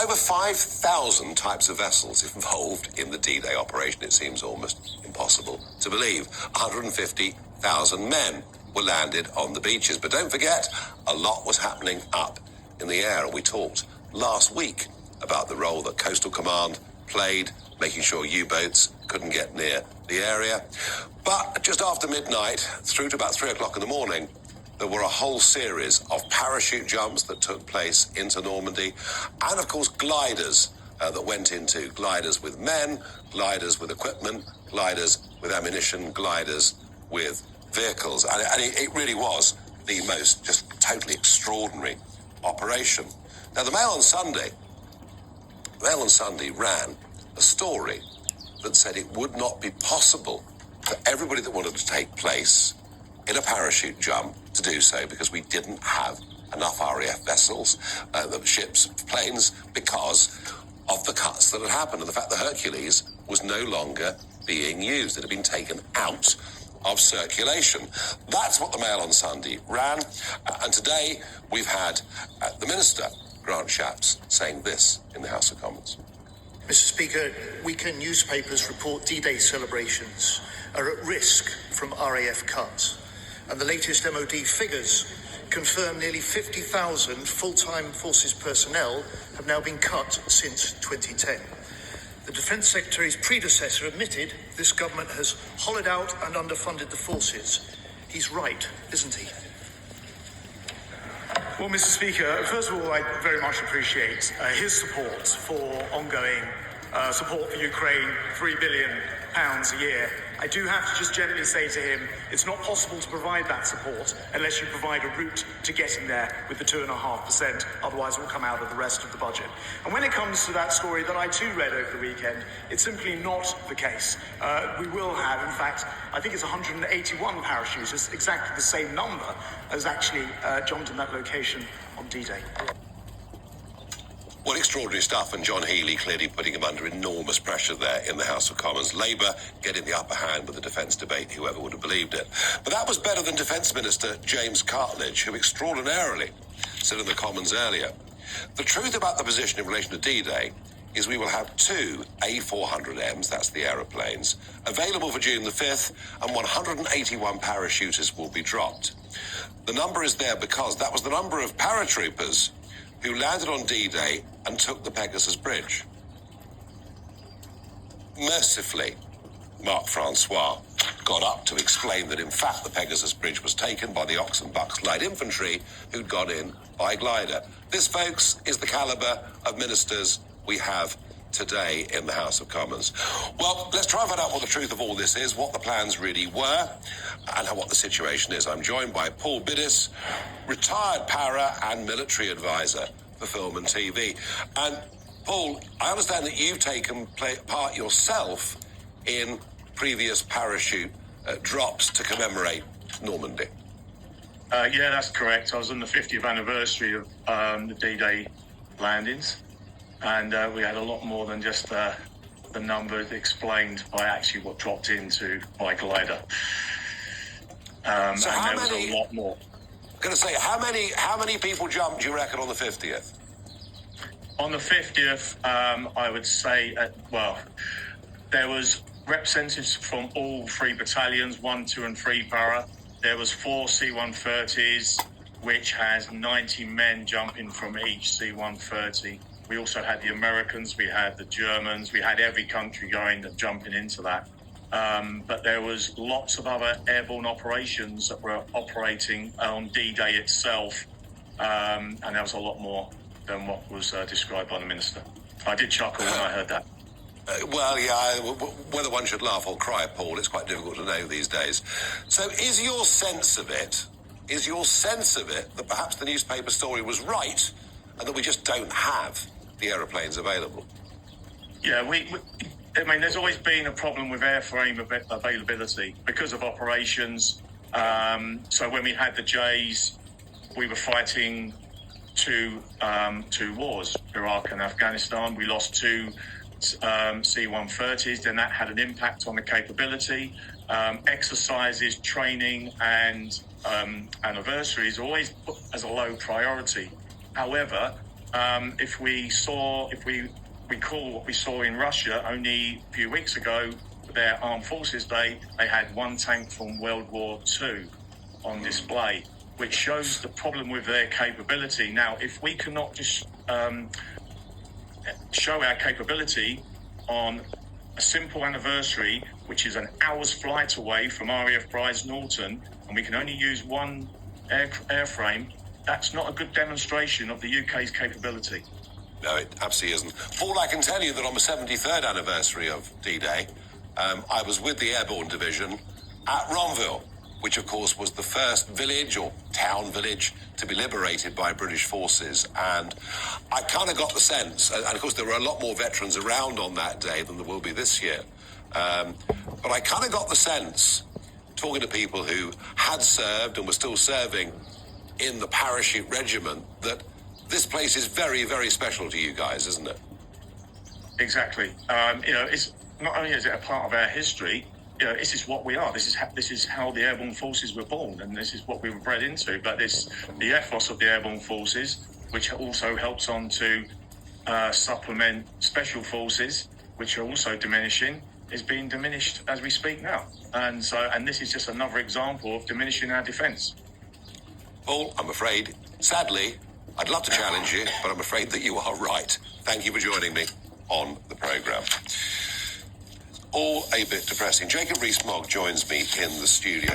over 5,000 types of vessels involved in the D-Day operation. It seems almost impossible to believe. 150,000 men were landed on the beaches. But don't forget, a lot was happening up in the air. And we talked last week about the role that Coastal Command played, making sure U-boats couldn't get near the area. But just after midnight, through to about 3 o'clock in the morning, there were a whole series of parachute jumps that took place into Normandy, and of course gliders that went into, gliders with men, gliders with equipment, gliders with ammunition, gliders with vehicles. And it really was the most just totally extraordinary operation. Now, the Mail on Sunday ran a story that said it would not be possible for everybody that wanted to take place in a parachute jump to do so because we didn't have enough RAF vessels, the ships, planes, because of the cuts that had happened and the fact that Hercules was no longer being used. It had been taken out of circulation. That's what the Mail on Sunday ran. And today we've had the Minister, Grant Shapps, saying this in the House of Commons. Mr. Speaker, weekend newspapers report D-Day celebrations are at risk from RAF cuts. And the latest MOD figures confirm nearly 50,000 full-time forces personnel have now been cut since 2010. The Defence Secretary's predecessor admitted this government has hollowed out and underfunded the forces. He's right, isn't he? Well, Mr. Speaker, first of all, I very much appreciate his support for ongoing support for Ukraine, £3 billion a year. I do have to just gently say to him, it's not possible to provide that support unless you provide a route to getting there with the 2.5%, otherwise it will come out of the rest of the budget. And when it comes to that story that I too read over the weekend, it's simply not the case. We will have, in fact, I think it's 181 parachutists, exactly the same number as actually jumped in that location on D-Day. Well, extraordinary stuff, and John Healey clearly putting him under enormous pressure there in the House of Commons. Labour getting the upper hand with the defence debate, whoever would have believed it. But that was better than Defence Minister James Cartledge, who extraordinarily said in the Commons earlier. The truth about the position in relation to D-Day is we will have 2 A400Ms, that's the aeroplanes, available for June the 5th, and 181 parachutists will be dropped. The number is there because that was the number of paratroopers who landed on D-Day and took the Pegasus Bridge. Mercifully, Marc Francois got up to explain that in fact the Pegasus Bridge was taken by the Ox and Bucks Light Infantry who'd gone in by glider. This, folks, is the calibre of ministers we have today in the House of Commons. Well, let's try and find out what the truth of all this is, what the plans really were, and what the situation is. I'm joined by Paul Biddis, retired para and military advisor for film and TV. And Paul, I understand that you've taken part yourself in previous parachute drops to commemorate Normandy. Yeah, that's correct. I was on the 50th anniversary of the D-Day landings. And we had a lot more than just the number explained by actually what dropped into by glider. So and how there many, was a lot more. I'm going to say, how many people jumped, do you reckon, on the 50th? On the 50th, I would say, there was representatives from all 3 battalions, 1, 2 and 3 para. There was 4 C-130s, which has 90 men jumping from each C-130. We also had the Americans, we had the Germans, we had every country jumping into that. But there was lots of other airborne operations that were operating on D-Day itself, and there was a lot more than what was described by the Minister. I did chuckle when I heard that. Well, yeah, whether one should laugh or cry, Paul, it's quite difficult to know these days. So is your sense of it that perhaps the newspaper story was right and that we just don't have the aeroplanes available? Yeah, there's always been a problem with airframe availability because of operations. So when we had the J's, we were fighting two wars, Iraq and Afghanistan. We lost 2 C-130s, then that had an impact on the capability. Exercises, training and anniversaries always put as a low priority. However, if we recall what we saw in Russia only a few weeks ago, their Armed Forces Day, they had one tank from World War II on display, which shows the problem with their capability. Now, if we cannot just show our capability on a simple anniversary, which is an hour's flight away from RAF Prize Norton, and we can only use one airframe, that's not a good demonstration of the UK's capability. No, it absolutely isn't. Paul, I can tell you that on the 73rd anniversary of D-Day, I was with the Airborne Division at Ronville, which of course was the first village or town village to be liberated by British forces. And I kind of got the sense, and of course there were a lot more veterans around on that day than there will be this year, but I kind of got the sense, talking to people who had served and were still serving in the parachute regiment, that this place is very, very special to you guys, isn't it? Exactly. It's not only is it a part of our history, this is what we are. This is how the airborne forces were born, and this is what we were bred into. But the ethos of the airborne forces, which also helps on to supplement special forces, which are also diminishing, is being diminished as we speak now. And this is just another example of diminishing our defence. Paul, I'm afraid, sadly, I'd love to challenge you, but I'm afraid that you are right. Thank you for joining me on the programme. All a bit depressing. Jacob Rees-Mogg joins me in the studio.